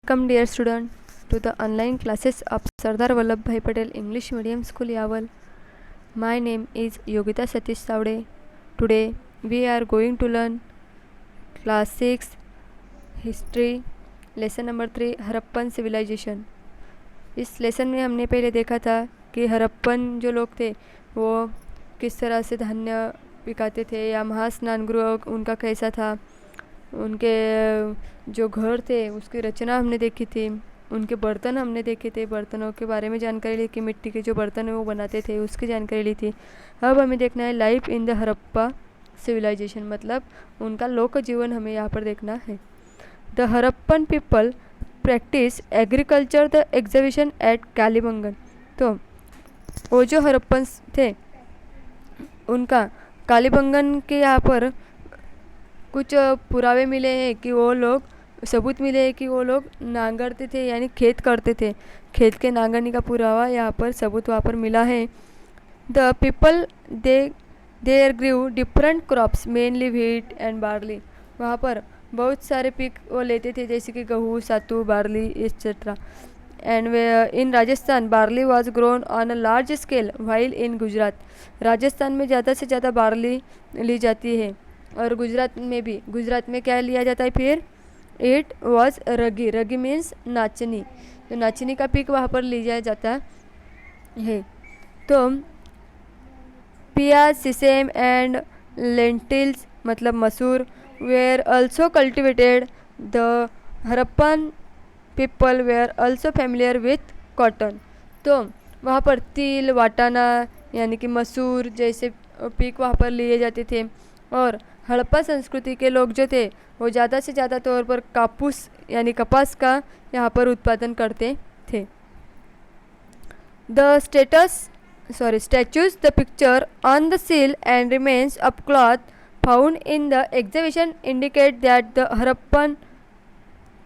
Welcome dear student to the online classes of Sardar Vallabhbhai Patel English Medium School Yaval. My name is Yogita Satish Savde. Today we are going to learn class 6 history lesson number 3 Harappan civilization. इस lesson में हमने पहले देखा था कि हरप्पन जो लोग थे वो किस तरह से धान्य पिकाते थे या महास्नान गृह उनका कैसा था, उनके जो घर थे उसकी रचना हमने देखी थी, उनके बर्तन हमने देखे थे, बर्तनों के बारे में जानकारी ली कि मिट्टी के जो बर्तन है वो बनाते थे उसकी जानकारी ली थी। अब हमें देखना है life in the Harappa civilisation, मतलब उनका लोक जीवन हमें यहाँ पर देखना है। The Harappan people practise agriculture the exhibition at Kalibangan. तो वो जो हरप्पन थे उनका कालीबंगन के यहाँ पर कुछ पुरावे मिले हैं कि वो लोग सबूत मिले हैं कि वो लोग नांगरते थे यानी खेत करते थे। खेत के नांगरने का पुरावा यहाँ पर सबूत वहाँ पर मिला है। The people there grew different crops mainly wheat and barley. वहाँ पर बहुत सारे पिक वो लेते थे जैसे कि गेहूँ, सत्तू, barley etcetera. And in Rajasthan barley was grown on a large scale while in Gujarat. Rajasthan में ज़्यादा से ज़्यादा बार्ली ली जाती है और गुजरात में भी। गुजरात में क्या लिया जाता है फिर? It was Ragi. Ragi means नाचनी। तो नाचनी का पिक वहाँ पर लिया जाता है। तो पियाज, सिसेम एंड लेंटिल्स मतलब मसूर were also cultivated. The Harappan people were also familiar with cotton. तो वहाँ पर तिल, वाटाना यानी कि मसूर जैसे पिक वहाँ पर लिए जाते थे। और हड़प्पा संस्कृति के लोग जो थे वो ज़्यादा से ज़्यादा तौर पर कापूस यानी कपास का यहाँ पर उत्पादन करते थे। The statues the picture on the seal and remains of cloth found in the exhibition indicate that the Harappan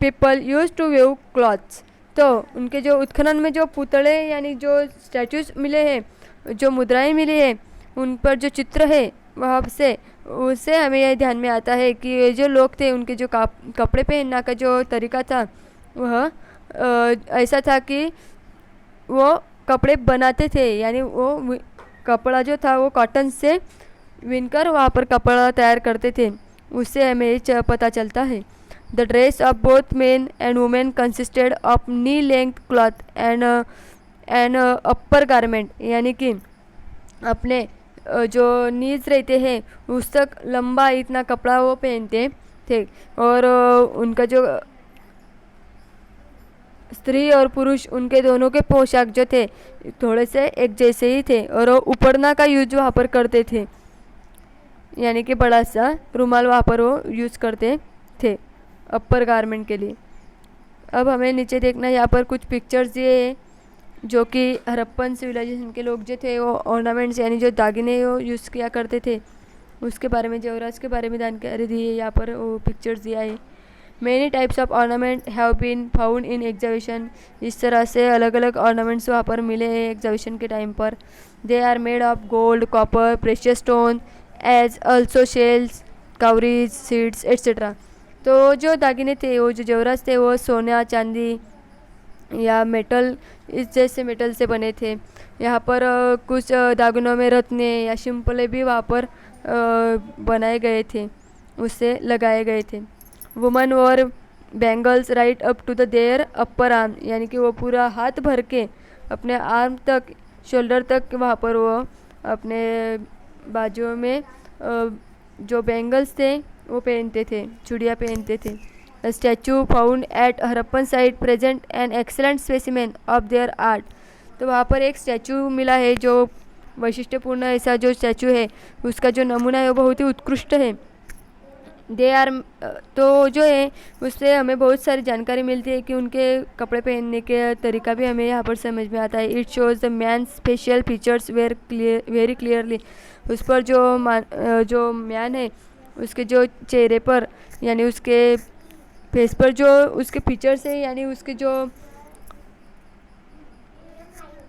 people use to weave cloths. तो उनके जो उत्खनन में जो पुतले यानी जो स्टैचूज मिले हैं, जो मुद्राएं मिली हैं, उन पर जो चित्र है वहाँ से उससे हमें यह ध्यान में आता है कि ये जो लोग थे उनके जो कपड़े पहनने का जो तरीका था वह ऐसा था कि वो कपड़े बनाते थे यानी वो कपड़ा जो था वो कॉटन से विनकर वहाँ पर कपड़ा तैयार करते थे। उससे हमें पता चलता है। The dress of both men and women consisted of knee length cloth and upper garment यानी कि अपने जो नीज रहते हैं उस तक लंबा इतना कपड़ा वो पहनते थे। और उनका जो स्त्री और पुरुष उनके दोनों के पोशाक जो थे थोड़े से एक जैसे ही थे। और वो उपरना का यूज वहाँ पर करते थे यानी कि बड़ा सा रुमाल वहाँ पर वो यूज़ करते थे अपर गारमेंट के लिए। अब हमें नीचे देखना, यहाँ पर कुछ पिक्चर्स दिए हैं जो कि हरप्पन सिविलाइजेशन के लोग जो थे वो ऑर्नामेंट्स यानी जो दागिने वो यूज़ किया करते थे उसके बारे में, जेवराज के बारे में जानकारी दी है। यहाँ पर वो पिक्चर्स दिया है। Many types of ornament have been found in exhibition. इस तरह से अलग अलग ऑर्नामेंट्स वहाँ पर मिले हैं एग्जीबिशन के टाइम पर। They are made of gold, copper, precious stone as also shells, cowries, seeds etcetera. तो जो दागिने थे वो जो जेवराज थे वो सोना, चांदी या मेटल इस जैसे मेटल से बने थे। यहाँ पर कुछ दागिनों में रत्ने या शिंपले भी वहाँ पर बनाए गए थे, उससे लगाए गए थे। Woman wore bangles right up to the their upper arm यानी कि वो पूरा हाथ भर के अपने आर्म तक, शोल्डर तक वहाँ पर वो अपने बाजुओं में जो बैंगल्स थे वो पहनते थे, चूड़ियाँ पहनते थे। A statue found at Harappan site present an excellent specimen of their art. तो वहाँ पर एक स्टैचू मिला है जो वैशिष्ट्यपूर्ण ऐसा जो स्टैचू है उसका जो नमूना है वो बहुत ही उत्कृष्ट है। दे आर तो जो है उससे हमें बहुत सारी जानकारी मिलती है कि उनके कपड़े पहनने के तरीका भी हमें यहाँ पर समझ में आता है। It shows the man's facial features very clearly. उस पर जो मैन है उसके जो चेहरे पर यानी उसके फेस पर जो उसके फीचर्स है यानी उसके जो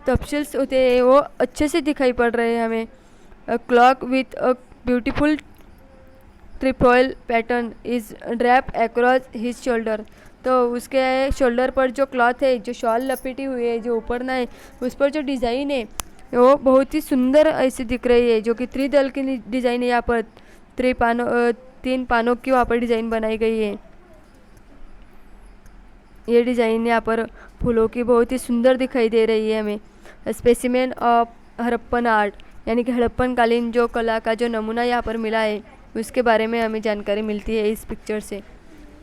तफसील्स होते हैं वो अच्छे से दिखाई पड़ रहे हैं हमें। A cloak with a beautiful trefoil pattern is draped across his shoulder. तो उसके शोल्डर पर जो क्लॉथ है, जो शॉल लपेटी हुई है, जो ऊपर ना है, उस पर जो डिज़ाइन है वो बहुत ही सुंदर ऐसी दिख रही है, जो कि त्रिदल की डिज़ाइन है। यहाँ पर तीन पानों की वहाँ पर डिज़ाइन बनाई गई है। ये डिज़ाइन यहाँ पर फूलों की बहुत ही सुंदर दिखाई दे रही है हमें। स्पेसिमेन ऑफ हड़प्पन आर्ट, यानी कि हड़प्पन कालीन जो कला का जो नमूना यहाँ पर मिला है उसके बारे में हमें जानकारी मिलती है इस पिक्चर से।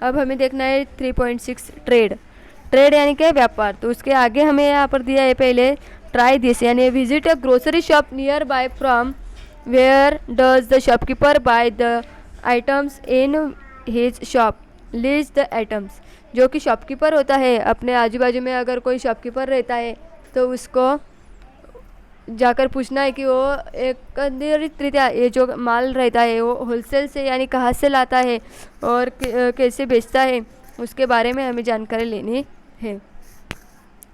अब हमें देखना है 3.6 ट्रेड। ट्रेड यानी कि व्यापार। तो उसके आगे हमें यहाँ पर दिया है पहले ट्राई दिस, यानी visit a grocery shop nearby from where does the shopkeeper buy the items in his shop, list the items. जो कि शॉपकीपर होता है, अपने आजू बाजू में अगर कोई शॉपकीपर रहता है तो उसको जाकर पूछना है कि वो एक रीत्या ये जो माल रहता है वो होलसेल से यानी कहाँ से लाता है और कैसे बेचता है, उसके बारे में हमें जानकारी लेनी है।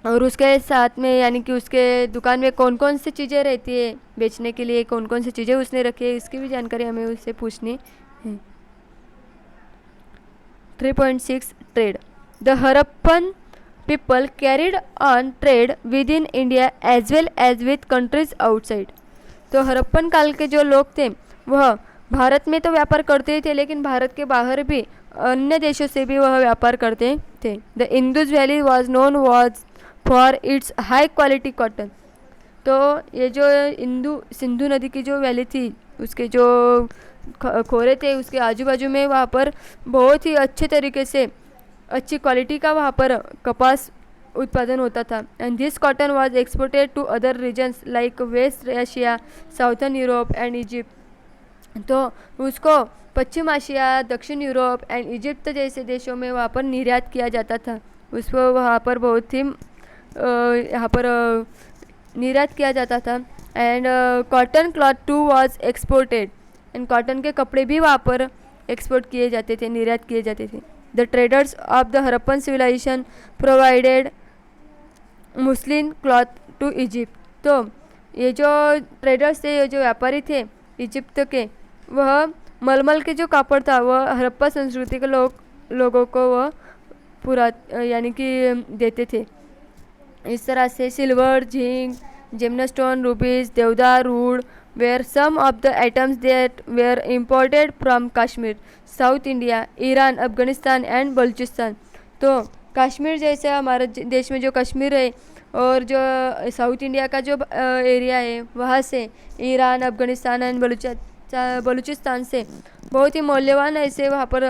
और उसके साथ में यानी कि उसके दुकान में कौन कौन सी चीज़ें रहती है बेचने के लिए, कौन कौन सी चीज़ें उसने रखी है, इसकी भी जानकारी हमें उससे पूछनी है। 3.6 trade. The Harappan people carried on trade within India as well as with countries outside। तो हड़प्पन काल के जो लोग थे वह भारत में तो व्यापार करते ही थे, लेकिन भारत के बाहर भी अन्य देशों से भी वह व्यापार करते थे। The Indus valley was known was for its high quality cotton. तो ये जो सिंधु नदी की जो वैली थी उसके जो खोरे थे उसके आजू बाजू में वहाँ पर बहुत ही अच्छे तरीके से अच्छी क्वालिटी का वहाँ पर कपास उत्पादन होता था। And this cotton was exported to other regions like west Asia, southern Europe and Egypt. तो उसको पश्चिम एशिया, दक्षिण यूरोप एंड इजिप्ट जैसे देशों में वहाँ पर निर्यात किया जाता था। उसको वहाँ पर बहुत ही यहाँ पर निर्यात किया जाता था। And cotton cloth too was exported, and cotton के कपड़े भी वहाँ पर एक्सपोर्ट किए जाते थे, निर्यात किए जाते थे। The traders of the Harappan civilization provided muslin cloth to Egypt. तो ये जो ट्रेडर्स थे, ये जो व्यापारी थे इजिप्ट के, वह मलमल के जो कापड़ था वह हड़प्पा संस्कृति के लोगों को वह पूरा यानी कि देते थे। इस तरह से सिल्वर, झिंक, जेमस्टोन, रूबीज, देवदार, would were some of the items that were imported from Kashmir, south India, Iran, Afghanistan and Balochistan. तो कश्मीर जैसे हमारे देश में जो कश्मीर है और जो साउथ इंडिया का जो एरिया है वहाँ से ईरान, अफगानिस्तान एंड बलूचिस्तान से बहुत ही मूल्यवान ऐसे वहाँ पर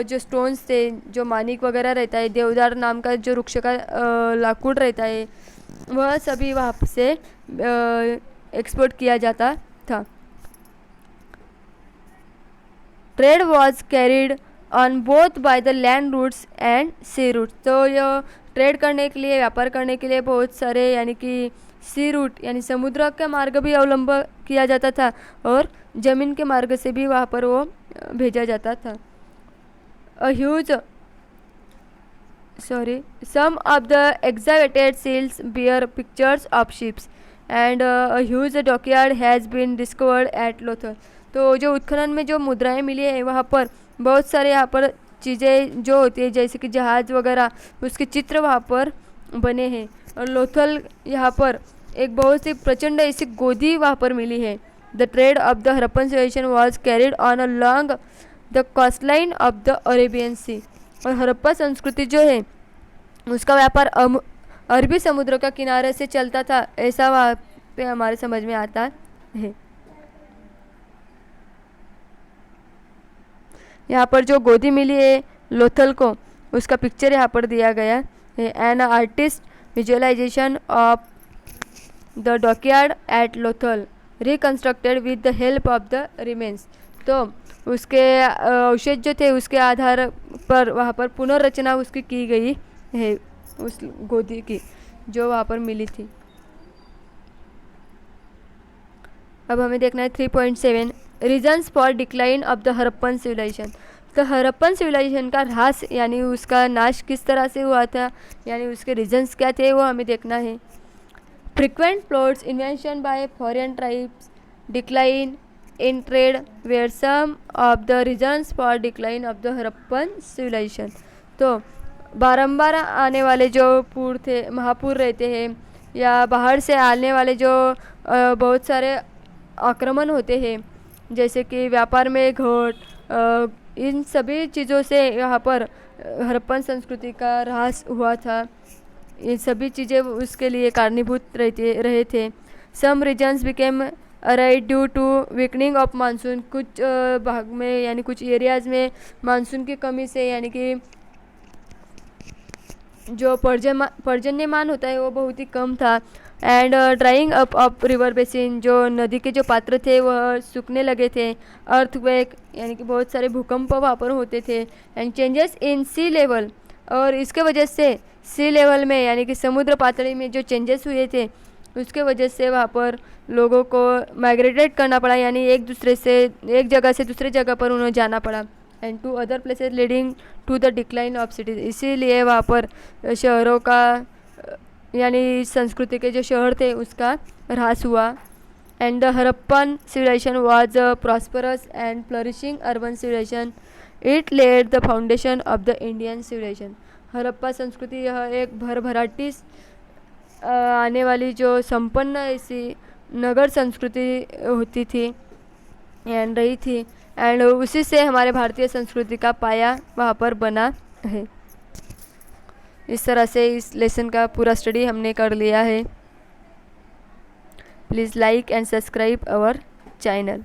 जो स्टोन्स थे, जो मानिक वगैरह रहता है, देवदार नाम का जो वृक्ष का लाकूड रहता है, वह सभी वहाँ से एक्सपोर्ट किया जाता था। Trade was carried on both by the land routes and sea routes. तो यह ट्रेड करने के लिए, व्यापार करने के लिए बहुत सारे यानी कि सी रूट यानी समुद्र का मार्ग भी अवलंब किया जाता था और ज़मीन के मार्ग से भी वहाँ पर वो भेजा जाता था। Some of the excavated seals bear pictures of ships and a huge dockyard has been discovered at Lothal। तो जो उत्खनन में जो मुद्राएं मिली है वहाँ पर बहुत सारे यहाँ पर चीज़ें जो होती है जैसे कि जहाज़ वगैरह, उसके चित्र वहाँ पर बने हैं। और लोथल यहाँ पर एक बहुत ही प्रचंड ऐसी गोदी वहाँ पर मिली है। The trade of the Harappan civilisation was carried on along the coastline of the Arabian sea. और हड़प्पा संस्कृति जो है उसका व्यापार अरबी समुद्र का किनारे से चलता था, ऐसा वहाँ पे हमारे समझ में आता है। यहाँ पर जो गोदी मिली है लोथल को, उसका पिक्चर यहाँ पर दिया गया है। An artist visualisation of the dockyard at Lothal reconstructed with the help of the remains. तो उसके अवशेष जो थे उसके आधार पर वहाँ पर पुनर्रचना उसकी की गई है, उस गोदी की जो वहाँ पर मिली थी। अब हमें देखना है 3.7 reasons for decline of the Harappan civilisation. तो हड़प्पन सिविलाइजेशन का ह्रास यानी उसका नाश किस तरह से हुआ था, यानी उसके रीजन्स क्या थे, वो हमें देखना है। Frequent floods invasion by foreign tribes, decline in trade were some of the reasons for decline of the Harappan civilisation. तो बारंबार आने वाले जो महापुर रहते हैं, या बाहर से आने वाले जो बहुत सारे आक्रमण होते हैं, जैसे कि व्यापार में घोट, इन सभी चीज़ों से यहाँ पर हड़प्पन संस्कृति का ह्रास हुआ था। ये सभी चीज़ें उसके लिए कारणीभूत रहे थे। Some reasons became arid due to weakening of monsoon. कुछ भाग में यानी कुछ एरियाज़ में मानसून की कमी से, यानी कि जो पर्जन्यमान होता है वो बहुत ही कम था। And drawing up of river basin, जो नदी के जो पात्र थे वह सूखने लगे थे। अर्थक्वेक यानी कि बहुत सारे भूकंप वहाँ पर होते थे। And changes in sea level, और इसके वजह से सी लेवल में यानी कि समुद्र पातळी में जो चेंजेस हुए थे उसके वजह से वहाँ पर लोगों को माइग्रेटेड करना पड़ा, यानी एक जगह से दूसरे जगह पर उन्हें जाना पड़ा। And to other places leading to the decline of cities, इसीलिए वहाँ पर शहरों का यानी संस्कृति के जो शहर थे उसका ह्रास हुआ। And the Harappan civilisation was a prosperous and flourishing urban civilisation. It laid the foundation of the Indian civilisation. Harappa संस्कृति यह एक भरभराटी आने वाली जो संपन्न ऐसी नगर संस्कृति होती थी एंड रही थी, एंड उसी से हमारे भारतीय संस्कृति का पाया वहाँ पर बना है। इस तरह से इस लेसन का पूरा स्टडी हमने कर लिया है। Please like and subscribe our channel.